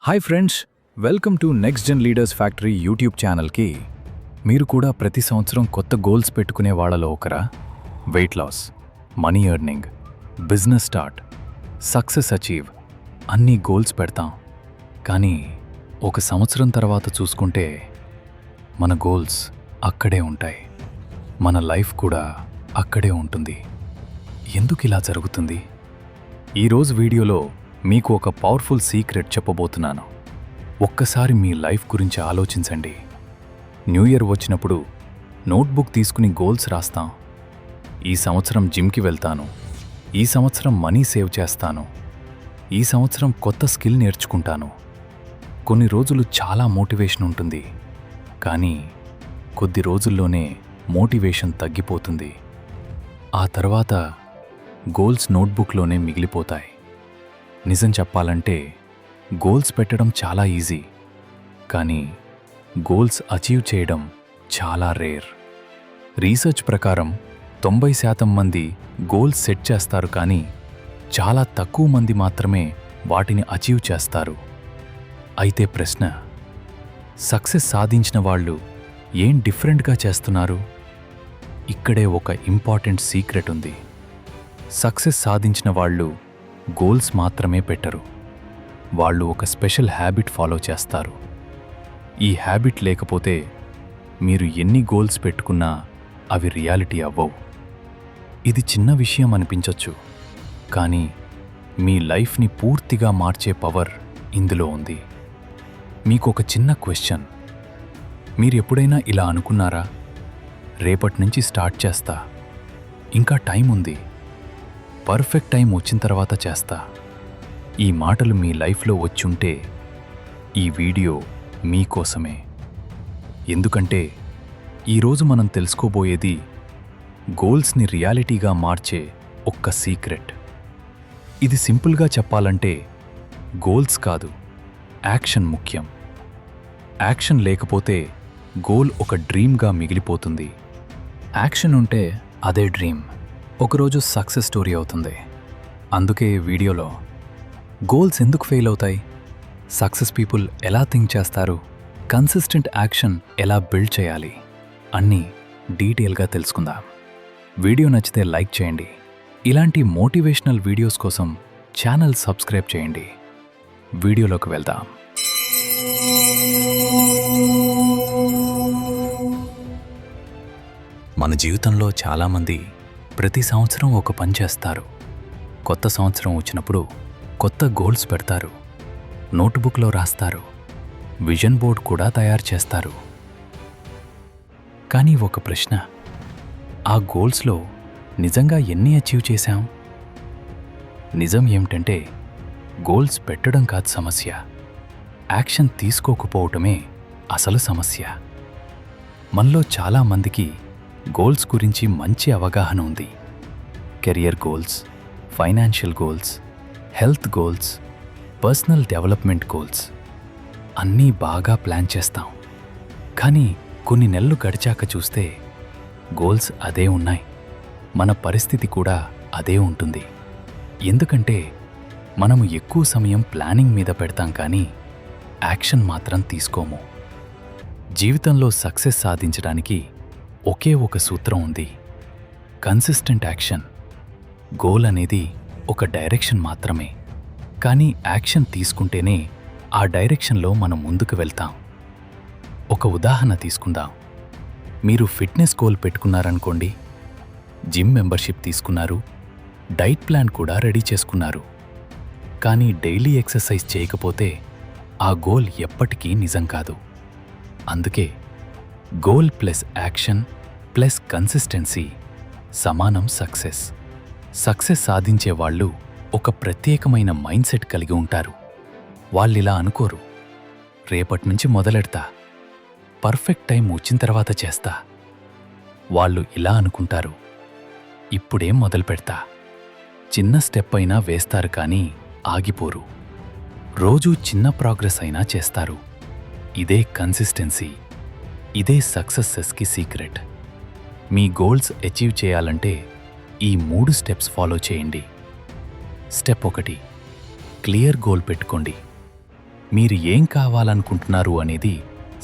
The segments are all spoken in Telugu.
Hi friends, welcome to next gen leaders factory YouTube ఛానల్కి. మీరు కూడా ప్రతి సంవత్సరం కొత్త గోల్స్ పెట్టుకునే వాళ్ళలో ఒకరా? Weight loss, money earning, business start, success achieve అన్నీ గోల్స్ పెడతాం. కానీ ఒక సంవత్సరం తర్వాత చూసుకుంటే మన గోల్స్ అక్కడే ఉంటాయి, మన లైఫ్ కూడా అక్కడే ఉంటుంది. ఎందుకు ఇలా జరుగుతుంది? ఈరోజు వీడియోలో మీకు ఒక పవర్ఫుల్ సీక్రెట్ చెప్పబోతున్నాను. ఒక్కసారి మీ లైఫ్ గురించి ఆలోచించండి. న్యూ ఇయర్ వచ్చినప్పుడు నోట్బుక్ తీసుకుని గోల్స్ రాస్తాం. ఈ సంవత్సరం జిమ్కి వెళ్తాను, ఈ సంవత్సరం మనీ సేవ్ చేస్తాను, ఈ సంవత్సరం కొత్త స్కిల్ నేర్చుకుంటాను. కొన్ని రోజులు చాలా మోటివేషన్ ఉంటుంది, కానీ కొద్ది రోజుల్లోనే మోటివేషన్ తగ్గిపోతుంది. ఆ తర్వాత గోల్స్ నోట్బుక్లోనే మిగిలిపోతాయి. నిజం చెప్పాలంటే గోల్స్ పెట్టడం చాలా ఈజీ, కానీ గోల్స్ అచీవ్ చేయడం చాలా రేర్. రీసెర్చ్ ప్రకారం 90% మంది గోల్స్ సెట్ చేస్తారు, కానీ చాలా తక్కువ మంది మాత్రమే వాటిని అచీవ్ చేస్తారు. అయితే ప్రశ్న, సక్సెస్ సాధించిన వాళ్ళు ఏం డిఫరెంట్గా చేస్తున్నారు? ఇక్కడే ఒక ఇంపార్టెంట్ సీక్రెట్ ఉంది. సక్సెస్ సాధించిన వాళ్ళు గోల్స్ మాత్రమే పెట్టరు, వాళ్ళు ఒక స్పెషల్ హ్యాబిట్ ఫాలో చేస్తారు. ఈ హ్యాబిట్ లేకపోతే మీరు ఎన్ని గోల్స్ పెట్టుకున్నా అవి రియాలిటీ అవ్వవు. ఇది చిన్న విషయం అనిపించొచ్చు, కానీ మీ లైఫ్ని పూర్తిగా మార్చే పవర్ ఇందులో ఉంది. మీకు ఒక చిన్న క్వశ్చన్, మీరు ఎప్పుడైనా ఇలా అనుకున్నారా? రేపటి నుంచి స్టార్ట్ చేస్తా, ఇంకా టైం ఉంది, పర్ఫెక్ట్ టైం వచ్చిన తర్వాత చేస్తా. ఈ మాటలు మీ లైఫ్లో వచ్చుంటే ఈ వీడియో మీకోసమే. ఎందుకంటే ఈరోజు మనం తెలుసుకోబోయేది గోల్స్ని రియాలిటీగా మార్చే ఒక్క సీక్రెట్. ఇది సింపుల్గా చెప్పాలంటే గోల్స్ కాదు, యాక్షన్ ముఖ్యం. యాక్షన్ లేకపోతే గోల్ ఒక డ్రీమ్గా మిగిలిపోతుంది. యాక్షన్ ఉంటే అదే డ్రీమ్ ఒకరోజు సక్సెస్ స్టోరీ అవుతుంది. అందుకే ఈ వీడియోలో గోల్స్ ఎందుకు ఫెయిల్ అవుతాయి, సక్సెస్ పీపుల్ ఎలా థింక్ చేస్తారు, కన్సిస్టెంట్ యాక్షన్ ఎలా బిల్డ్ చేయాలి అన్నీ డీటెయిల్గా తెలుసుకుందాం. వీడియో నచ్చితే లైక్ చేయండి. ఇలాంటి మోటివేషనల్ వీడియోస్ కోసం ఛానల్ సబ్స్క్రైబ్ చేయండి. వీడియోలోకి వెళ్దాం. మన జీవితంలో చాలామంది ప్రతి సంవత్సరం ఒక పని చేస్తారు. కొత్త సంవత్సరం వచ్చినప్పుడు కొత్త గోల్స్ పెడతారు, నోట్బుక్లో రాస్తారు, విజన్ బోర్డ్ కూడా తయారు చేస్తారు. కానీ ఒక ప్రశ్న, ఆ గోల్స్లో నిజంగా ఎన్ని అచీవ్ చేశాం? నిజం ఏమిటంటే గోల్స్ పెట్టడం కాదు సమస్య, యాక్షన్ తీసుకోకపోవటమే అసలు సమస్య. మనలో చాలామందికి గోల్స్ గురించి మంచి అవగాహన ఉంది. Career goals, financial goals, health goals, personal development goals అన్నీ బాగా ప్లాన్ చేస్తాం. కానీ కొన్ని నెలలు గడిచాక చూస్తే గోల్స్ అదే ఉన్నాయి, మన పరిస్థితి కూడా అదే ఉంటుంది. ఎందుకంటే మనము ఎక్కువ సమయం ప్లానింగ్ మీద పెడతాం, కానీ యాక్షన్ మాత్రం తీసుకోము. జీవితంలో సక్సెస్ సాధించడానికి ఒకే ఒక సూత్రం ఉంది, కన్సిస్టెంట్ యాక్షన్. గోల్ అనేది ఒక డైరెక్షన్ మాత్రమే, కానీ యాక్షన్ తీసుకుంటేనే ఆ డైరెక్షన్లో మనం ముందుకు వెళ్తాం. ఒక ఉదాహరణ తీసుకుందాం. మీరు ఫిట్నెస్ గోల్ పెట్టుకున్నారనుకోండి, జిమ్ మెంబర్షిప్ తీసుకున్నారు, డైట్ ప్లాన్ కూడా రెడీ చేసుకున్నారు. కానీ డైలీ ఎక్సర్సైజ్ చేయకపోతే ఆ గోల్ ఎప్పటికీ నిజం కాదు. అందుకే goal plus action plus consistency సమానం సక్సెస్. సక్సెస్ సాధించే వాళ్ళు ఒక ప్రత్యేకమైన మైండ్ సెట్ కలిగి ఉంటారు. వాళ్ళిలా అనుకోరు, రేపటి నుంచి మొదలెడతా, పర్ఫెక్ట్ టైం వచ్చిన తర్వాత చేస్తా. వాళ్ళు ఇలా అనుకుంటారు, ఇప్పుడేం మొదలు పెడతా, చిన్న స్టెప్ అయినా వేస్తారు, కానీ ఆగిపోరు. రోజూ చిన్న ప్రోగ్రెస్ అయినా చేస్తారు. ఇదే కన్సిస్టెన్సీ, ఇదే సక్సెస్కి సీక్రెట్. మీ గోల్స్ అచీవ్ చేయాలంటే ఈ 3 స్టెప్స్ ఫాలో చేయండి. స్టెప్ 1, క్లియర్ గోల్ పెట్టుకోండి. మీరు ఏం కావాలనుకుంటున్నారు అనేది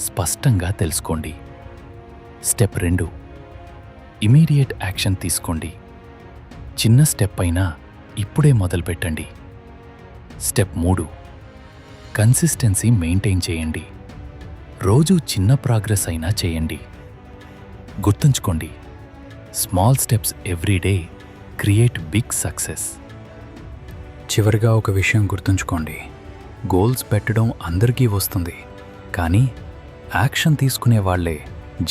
స్పష్టంగా తెలుసుకోండి. స్టెప్ 2, ఇమీడియట్ యాక్షన్ తీసుకోండి. చిన్న స్టెప్ అయినా ఇప్పుడే మొదలుపెట్టండి. స్టెప్ 3, కన్సిస్టెన్సీ మెయింటైన్ చేయండి. రోజూ చిన్న ప్రోగ్రెస్ అయినా చేయండి. గుర్తుంచుకోండి, small steps every day create big success. చివరిగా ఒక విషయం గుర్తుంచుకోండి, గోల్స్ పెట్టడం అందరికీ వస్తుంది, కానీ యాక్షన్ తీసుకునే వాళ్ళే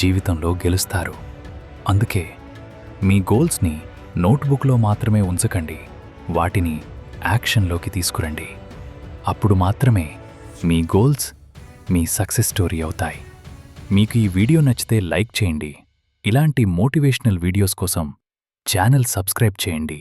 జీవితంలో గెలుస్తారు. అందుకే మీ గోల్స్ని నోట్బుక్లో మాత్రమే ఉంచకండి, వాటిని యాక్షన్లోకి తీసుకురండి. అప్పుడు మాత్రమే మీ గోల్స్ మీ సక్సెస్ స్టోరీ అవుతాయి. మీకు ఈ వీడియో నచ్చితే లైక్ చేయండి. ఇలాంటి మోటివేషనల్ వీడియోస్ కోసం ఛానల్ సబ్స్క్రైబ్ చేయండి.